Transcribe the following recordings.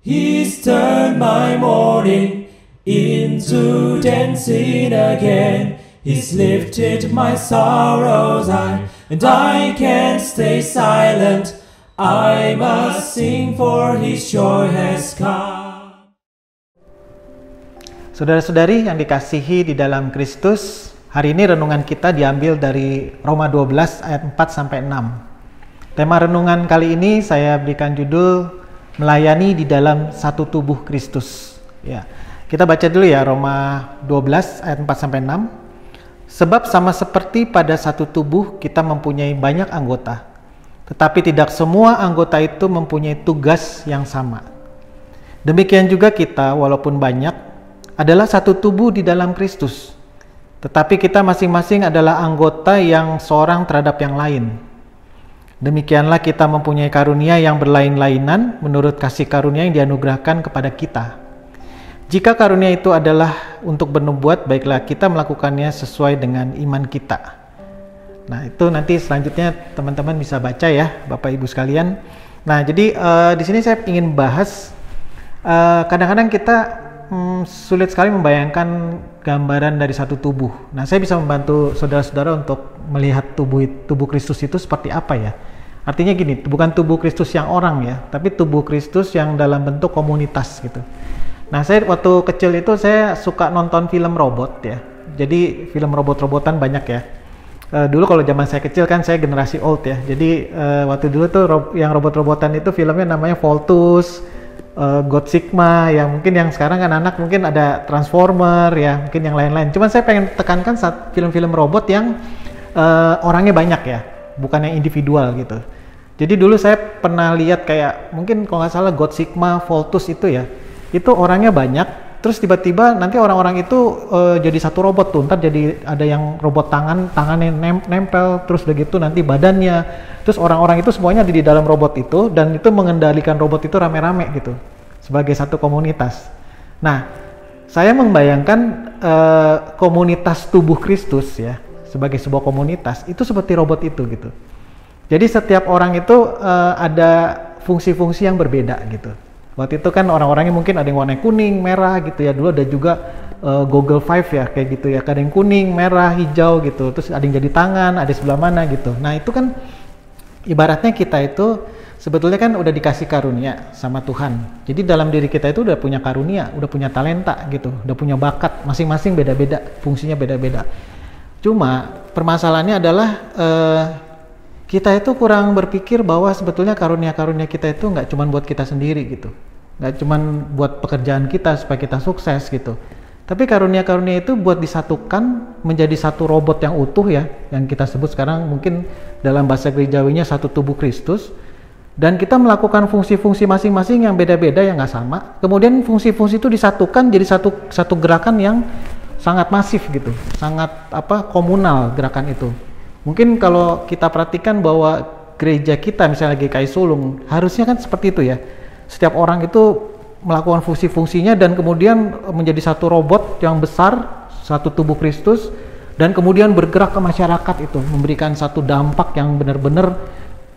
He's turned my mourning into dancing again. He's lifted my sorrows high, and I can't stay silent. I must sing, for His joy has come. Saudara-saudari yang dikasihi di dalam Kristus, hari ini renungan kita diambil dari Roma 12 ayat 4 sampai 6. Tema renungan kali ini saya berikan judul melayani di dalam satu tubuh Kristus. Ya, kita baca dulu ya Roma 12 ayat 4 sampai 6. Sebab sama seperti pada satu tubuh kita mempunyai banyak anggota, tetapi tidak semua anggota itu mempunyai tugas yang sama. Demikian juga kita, walaupun banyak, adalah satu tubuh di dalam Kristus, tetapi kita masing-masing adalah anggota yang seorang terhadap yang lain. Demikianlah kita mempunyai karunia yang berlain-lainan menurut kasih karunia yang dianugerahkan kepada kita. Jika karunia itu adalah untuk bernubuat, baiklah kita melakukannya sesuai dengan iman kita. Nah, itu nanti selanjutnya teman-teman bisa baca ya, Bapak Ibu sekalian. Nah, jadi di sini saya ingin bahas, kadang-kadang kita sulit sekali membayangkan gambaran dari satu tubuh. Nah, saya bisa membantu saudara-saudara untuk melihat tubuh Kristus itu seperti apa ya. Artinya gini, bukan tubuh Kristus yang orang ya, tapi tubuh Kristus yang dalam bentuk komunitas gitu. Nah, saya waktu kecil itu saya suka nonton film robot ya. Jadi film robot-robotan banyak ya. Dulu kalau zaman saya kecil kan saya generasi old ya. Jadi waktu dulu tuh yang robot-robotan itu filmnya namanya Voltus, God Sigma, ya mungkin yang sekarang kan anak mungkin ada Transformer ya, mungkin yang lain-lain. Cuman saya pengen tekankan saat film-film robot yang orangnya banyak ya, bukan yang individual gitu. Jadi dulu saya pernah lihat kayak mungkin kalau nggak salah God Sigma, Voltus itu ya. Itu orangnya banyak, terus tiba-tiba nanti orang-orang itu jadi satu robot tuh, ntar jadi ada yang robot tangannya nempel, terus udah gitu nanti badannya, terus orang-orang itu semuanya ada di dalam robot itu, dan itu mengendalikan robot itu rame-rame gitu, sebagai satu komunitas. Nah, saya membayangkan komunitas tubuh Kristus ya, sebagai sebuah komunitas, itu seperti robot itu gitu. Jadi setiap orang itu ada fungsi-fungsi yang berbeda gitu. Waktu itu kan orang-orangnya mungkin ada yang warna kuning, merah gitu ya. Dulu ada juga Google Five ya, kayak gitu ya. Ada yang kuning, merah, hijau gitu. Terus ada yang jadi tangan, ada sebelah mana gitu. Nah, itu kan ibaratnya kita itu sebetulnya kan udah dikasih karunia sama Tuhan. Jadi dalam diri kita itu udah punya karunia, udah punya talenta gitu, udah punya bakat. Masing-masing beda-beda, fungsinya beda-beda. Cuma permasalahannya adalah kita itu kurang berpikir bahwa sebetulnya karunia-karunia kita itu nggak cuma buat kita sendiri gitu, nggak cuma buat pekerjaan kita supaya kita sukses gitu, tapi karunia-karunia itu buat disatukan menjadi satu robot yang utuh ya, yang kita sebut sekarang mungkin dalam bahasa gerejawinya satu tubuh Kristus, dan kita melakukan fungsi-fungsi masing-masing yang beda-beda yang nggak sama, kemudian fungsi-fungsi itu disatukan jadi satu gerakan yang sangat masif gitu, sangat komunal gerakan itu. Mungkin kalau kita perhatikan bahwa gereja kita misalnya GKI Sulung harusnya kan seperti itu ya. Setiap orang itu melakukan fungsi-fungsinya dan kemudian menjadi satu robot yang besar, satu tubuh Kristus, dan kemudian bergerak ke masyarakat itu, memberikan satu dampak yang benar-benar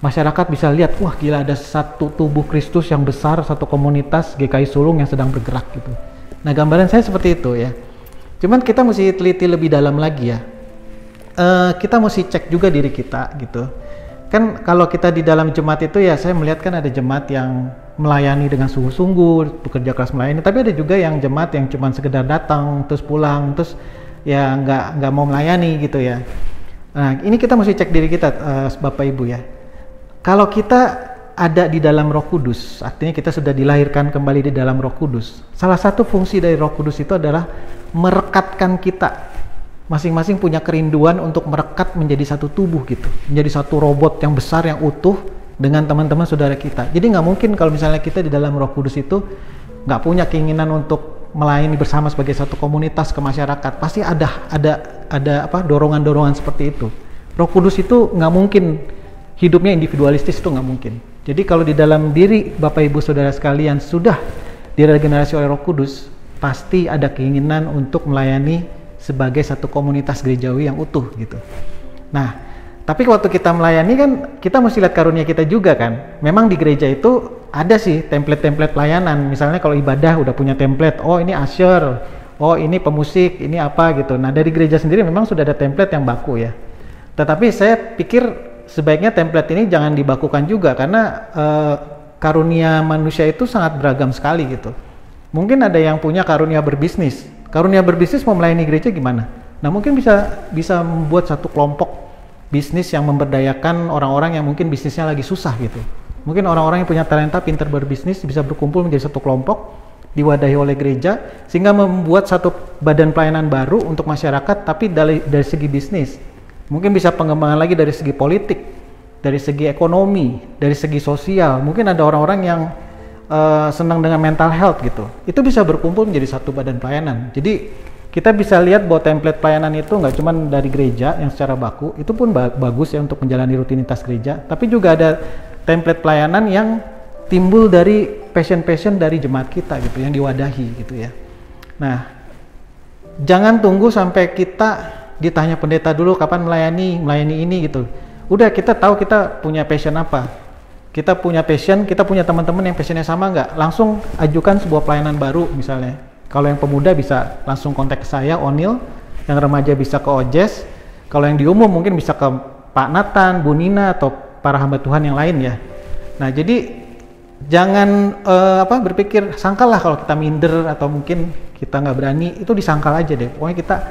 masyarakat bisa lihat, wah gila ada satu tubuh Kristus yang besar, satu komunitas GKI Sulung yang sedang bergerak gitu. Nah, gambaran saya seperti itu ya. Cuman kita mesti teliti lebih dalam lagi ya. Kita mesti cek juga diri kita gitu. Kan kalau kita di dalam jemaat itu ya, saya melihat kan ada jemaat yang melayani dengan sungguh-sungguh, bekerja keras melayani, tapi ada juga yang jemaat yang cuma sekedar datang terus pulang, terus ya nggak mau melayani gitu ya. Nah, ini kita mesti cek diri kita, Bapak Ibu ya. Kalau kita ada di dalam Roh Kudus, artinya kita sudah dilahirkan kembali di dalam Roh Kudus. Salah satu fungsi dari Roh Kudus itu adalah merekatkan kita. Masing-masing punya kerinduan untuk merekat menjadi satu tubuh gitu, menjadi satu robot yang besar yang utuh dengan teman-teman saudara kita. Jadi nggak mungkin kalau misalnya kita di dalam Roh Kudus itu nggak punya keinginan untuk melayani bersama sebagai satu komunitas ke masyarakat. Pasti ada dorongan-dorongan seperti itu. Roh Kudus itu nggak mungkin hidupnya individualistis, itu nggak mungkin. Jadi kalau di dalam diri Bapak Ibu Saudara sekalian sudah diregenerasi oleh Roh Kudus, pasti ada keinginan untuk melayani sebagai satu komunitas gerejawi yang utuh gitu. Nah, tapi waktu kita melayani kan kita mesti lihat karunia kita juga kan. Memang di gereja itu ada sih template-template pelayanan. Misalnya kalau ibadah udah punya template, oh ini usher, oh ini pemusik, ini apa gitu. Nah dari gereja sendiri memang sudah ada template yang baku ya. Tetapi saya pikir sebaiknya template ini jangan dibakukan juga, karena karunia manusia itu sangat beragam sekali gitu. Mungkin ada yang punya karunia berbisnis. Karunia berbisnis mau melayani gereja gimana? Nah mungkin bisa membuat satu kelompok bisnis yang memberdayakan orang-orang yang mungkin bisnisnya lagi susah gitu. Mungkin orang-orang yang punya talenta pintar berbisnis bisa berkumpul menjadi satu kelompok, diwadahi oleh gereja, sehingga membuat satu badan pelayanan baru untuk masyarakat, tapi dari segi bisnis. Mungkin bisa pengembangan lagi dari segi politik, dari segi ekonomi, dari segi sosial. Mungkin ada orang-orang yang senang dengan mental health gitu. Itu bisa berkumpul menjadi satu badan pelayanan. Jadi kita bisa lihat bahwa template pelayanan itu nggak cuma dari gereja yang secara baku, itu pun bagus ya untuk menjalani rutinitas gereja, tapi juga ada template pelayanan yang timbul dari passion dari jemaat kita gitu, yang diwadahi gitu ya. Nah, jangan tunggu sampai kita ditanya pendeta dulu kapan melayani ini gitu. Udah kita tahu kita punya passion apa. Kita punya passion, kita punya teman-teman yang passionnya sama nggak? Langsung ajukan sebuah pelayanan baru misalnya. Kalau yang pemuda bisa langsung kontak ke saya, Onil. Yang remaja bisa ke Ojes. Kalau yang di umum mungkin bisa ke Pak Nathan, Bu Nina, atau para hamba Tuhan yang lain ya. Nah jadi jangan berpikir sangkal lah kalau kita minder atau mungkin kita nggak berani, itu disangkal aja deh. Pokoknya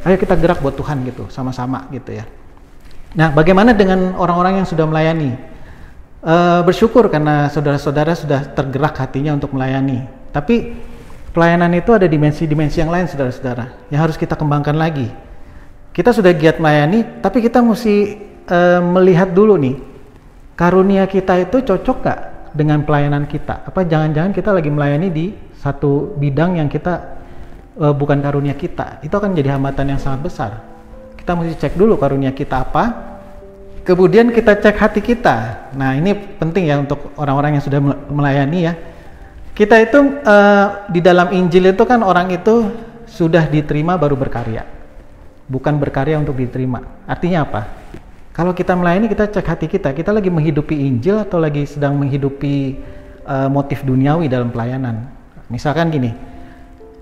ayo kita gerak buat Tuhan gitu, sama-sama gitu ya. Nah bagaimana dengan orang-orang yang sudah melayani? Bersyukur karena saudara-saudara sudah tergerak hatinya untuk melayani. Tapi pelayanan itu ada dimensi-dimensi yang lain saudara-saudara, yang harus kita kembangkan lagi. Kita sudah giat melayani, tapi kita mesti melihat dulu nih, karunia kita itu cocok gak dengan pelayanan kita? Apa jangan-jangan kita lagi melayani di satu bidang yang kita bukan karunia kita? Itu akan jadi hambatan yang sangat besar. Kita mesti cek dulu karunia kita apa, kemudian kita cek hati kita. Nah ini penting ya untuk orang-orang yang sudah melayani ya. Kita itu di dalam Injil itu kan orang itu sudah diterima baru berkarya, bukan berkarya untuk diterima. Artinya apa? Kalau kita melayani, kita cek hati kita lagi menghidupi Injil atau lagi sedang menghidupi motif duniawi dalam pelayanan. Misalkan gini,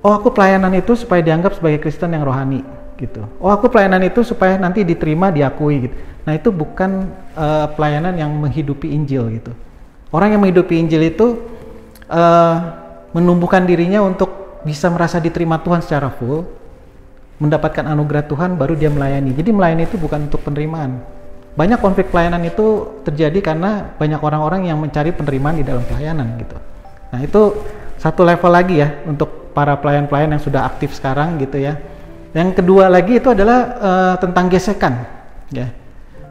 oh aku pelayanan itu supaya dianggap sebagai Kristen yang rohani gitu. Oh aku pelayanan itu supaya nanti diterima, diakui gitu. Nah itu bukan pelayanan yang menghidupi Injil gitu. Orang yang menghidupi Injil itu menumbuhkan dirinya untuk bisa merasa diterima Tuhan secara full, mendapatkan anugerah Tuhan, baru dia melayani. Jadi melayani itu bukan untuk penerimaan. Banyak konflik pelayanan itu terjadi karena banyak orang-orang yang mencari penerimaan di dalam pelayanan gitu. Nah itu satu level lagi ya untuk para pelayan-pelayan yang sudah aktif sekarang gitu ya. Yang kedua lagi itu adalah tentang gesekan ya.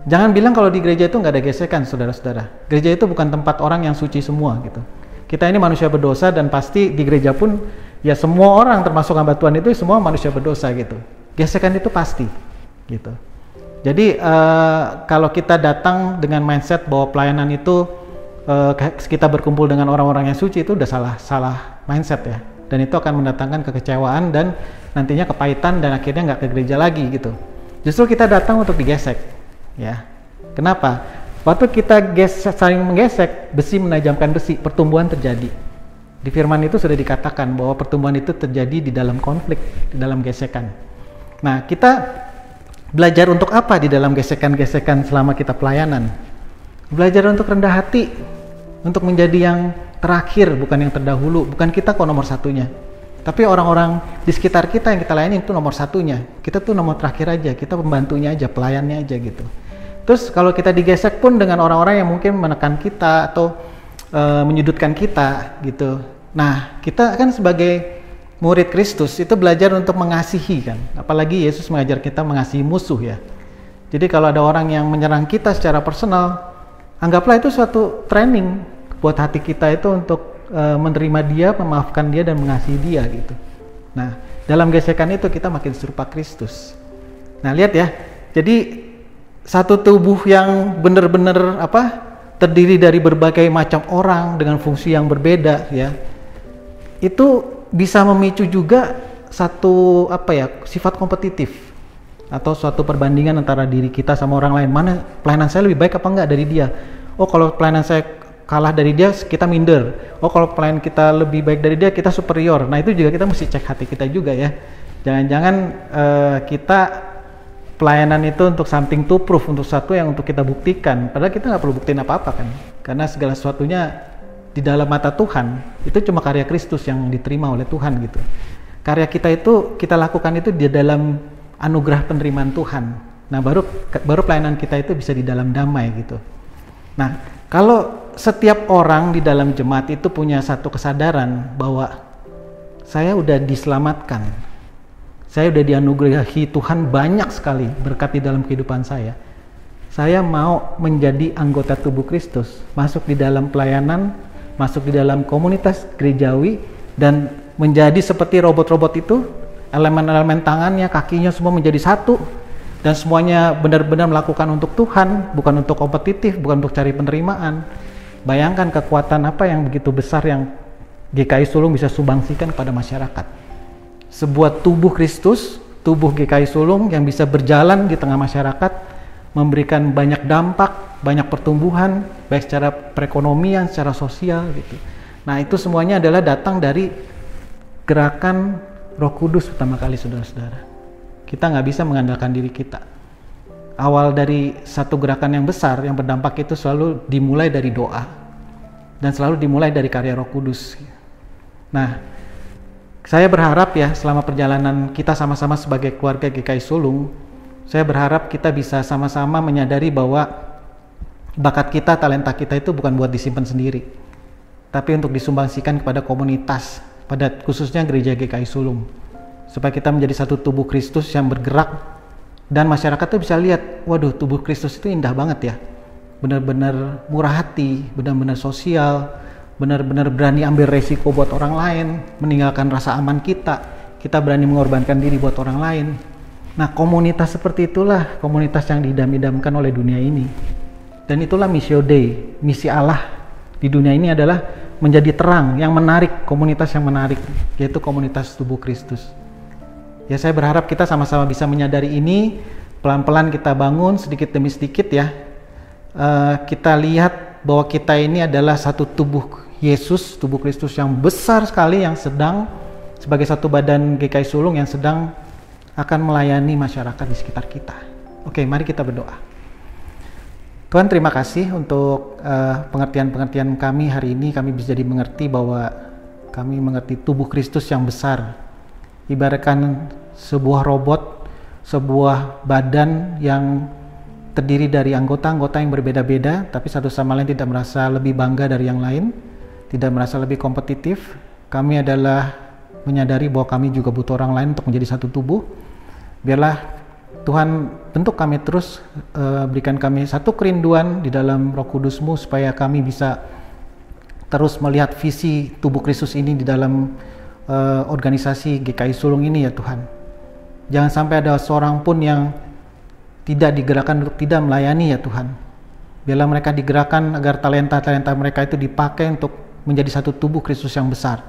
Jangan bilang kalau di gereja itu nggak ada gesekan saudara-saudara. Gereja itu bukan tempat orang yang suci semua gitu. Kita ini manusia berdosa, dan pasti di gereja pun ya semua orang termasuk hamba Tuhan itu semua manusia berdosa gitu. Gesekan itu pasti gitu. Jadi kalau kita datang dengan mindset bahwa pelayanan itu kita berkumpul dengan orang-orang yang suci, itu udah salah mindset ya. Dan itu akan mendatangkan kekecewaan dan nantinya kepahitan dan akhirnya nggak ke gereja lagi gitu. Justru kita datang untuk digesek ya. Kenapa? Waktu kita saling menggesek, besi menajamkan besi, pertumbuhan terjadi. Di firman itu sudah dikatakan bahwa pertumbuhan itu terjadi di dalam konflik, di dalam gesekan. Nah, kita belajar untuk apa di dalam gesekan-gesekan selama kita pelayanan? Belajar untuk rendah hati, untuk menjadi yang terakhir, bukan yang terdahulu. Bukan kita kok nomor satunya, tapi orang-orang di sekitar kita yang kita layani itu nomor satunya. Kita tuh nomor terakhir aja, kita pembantunya aja, pelayannya aja gitu. Terus kalau kita digesek pun dengan orang-orang yang mungkin menekan kita atau menyudutkan kita gitu. Nah, kita kan sebagai murid Kristus itu belajar untuk mengasihi kan. Apalagi Yesus mengajar kita mengasihi musuh ya. Jadi kalau ada orang yang menyerang kita secara personal, anggaplah itu suatu training buat hati kita itu untuk menerima dia, memaafkan dia, dan mengasihi dia gitu. Nah, dalam gesekan itu kita makin serupa Kristus. Nah, lihat ya. Jadi satu tubuh yang benar-benar terdiri dari berbagai macam orang dengan fungsi yang berbeda ya. Itu bisa memicu juga satu sifat kompetitif atau suatu perbandingan antara diri kita sama orang lain. Mana pelayanan saya lebih baik apa enggak dari dia? Oh, kalau pelayanan saya kalah dari dia, kita minder. Oh, kalau pelayan kita lebih baik dari dia, kita superior. Nah, itu juga kita mesti cek hati kita juga ya. Jangan-jangan kita pelayanan itu untuk something to prove, untuk sesuatu yang untuk kita buktikan. Padahal kita nggak perlu buktiin apa-apa kan. Karena segala sesuatunya di dalam mata Tuhan, itu cuma karya Kristus yang diterima oleh Tuhan gitu. Karya kita itu, kita lakukan itu di dalam anugerah penerimaan Tuhan. Nah, baru pelayanan kita itu bisa di dalam damai gitu. Nah, kalau setiap orang di dalam jemaat itu punya satu kesadaran bahwa saya udah diselamatkan, saya udah dianugerahi Tuhan banyak sekali berkat di dalam kehidupan saya mau menjadi anggota tubuh Kristus, masuk di dalam pelayanan, masuk di dalam komunitas gerejawi, dan menjadi seperti robot-robot itu, elemen-elemen tangannya, kakinya semua menjadi satu, dan semuanya benar-benar melakukan untuk Tuhan, bukan untuk kompetitif, bukan untuk cari penerimaan. Bayangkan kekuatan apa yang begitu besar yang GKI Sulung bisa sumbangsikan kepada masyarakat. Sebuah tubuh Kristus, tubuh GKI Sulung yang bisa berjalan di tengah masyarakat, memberikan banyak dampak, banyak pertumbuhan, baik secara perekonomian, secara sosial gitu. Nah, itu semuanya adalah datang dari gerakan Roh Kudus pertama kali, saudara-saudara. Kita nggak bisa mengandalkan diri kita. Awal dari satu gerakan yang besar, yang berdampak itu selalu dimulai dari doa. Dan selalu dimulai dari karya Roh Kudus. Nah, saya berharap ya selama perjalanan kita sama-sama sebagai keluarga GKI Sulung, saya berharap kita bisa sama-sama menyadari bahwa bakat kita, talenta kita itu bukan buat disimpan sendiri, tapi untuk disumbangsikan kepada komunitas, pada khususnya gereja GKI Sulung, supaya kita menjadi satu tubuh Kristus yang bergerak, dan masyarakat tuh bisa lihat, waduh, tubuh Kristus itu indah banget ya, benar-benar murah hati, benar-benar sosial, benar-benar berani ambil resiko buat orang lain, meninggalkan rasa aman kita berani mengorbankan diri buat orang lain. Nah, komunitas seperti itulah komunitas yang diidam-idamkan oleh dunia ini. Dan itulah Missio Dei, misi Allah di dunia ini adalah menjadi terang yang menarik, komunitas yang menarik, yaitu komunitas tubuh Kristus. Ya, saya berharap kita sama-sama bisa menyadari ini, pelan-pelan kita bangun sedikit demi sedikit ya. Kita lihat bahwa kita ini adalah satu tubuh Yesus, tubuh Kristus yang besar sekali, yang sedang sebagai satu badan GKI Sulung yang sedang akan melayani masyarakat di sekitar kita. Oke, mari kita berdoa. Tuhan, terima kasih untuk pengertian-pengertian kami hari ini. Kami bisa jadi mengerti bahwa kami mengerti tubuh Kristus yang besar. Ibaratkan sebuah robot, sebuah badan yang terdiri dari anggota-anggota yang berbeda-beda, tapi satu sama lain tidak merasa lebih bangga dari yang lain, tidak merasa lebih kompetitif. Kami adalah menyadari bahwa kami juga butuh orang lain untuk menjadi satu tubuh. Biarlah Tuhan bentuk kami terus, berikan kami satu kerinduan di dalam Roh Kudus-Mu supaya kami bisa terus melihat visi tubuh Kristus ini di dalam organisasi GKI Sulung ini ya Tuhan. Jangan sampai ada seorang pun yang tidak digerakkan untuk tidak melayani ya Tuhan. Biarlah mereka digerakkan agar talenta-talenta mereka itu dipakai untuk menjadi satu tubuh Kristus yang besar.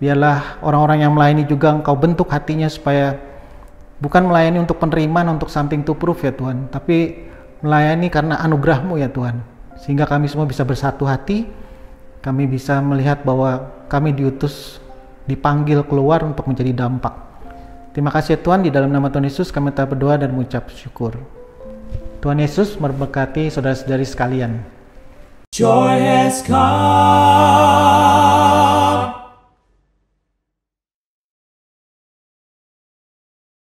Biarlah orang-orang yang melayani juga Engkau bentuk hatinya supaya bukan melayani untuk penerimaan, untuk something to prove ya Tuhan, tapi melayani karena anugerah-Mu ya Tuhan. Sehingga kami semua bisa bersatu hati, kami bisa melihat bahwa kami diutus, dipanggil keluar untuk menjadi dampak. Terima kasih ya Tuhan, di dalam nama Tuhan Yesus kami telah berdoa dan mengucap syukur. Tuhan Yesus memberkati saudara-saudari sekalian. Joy has come.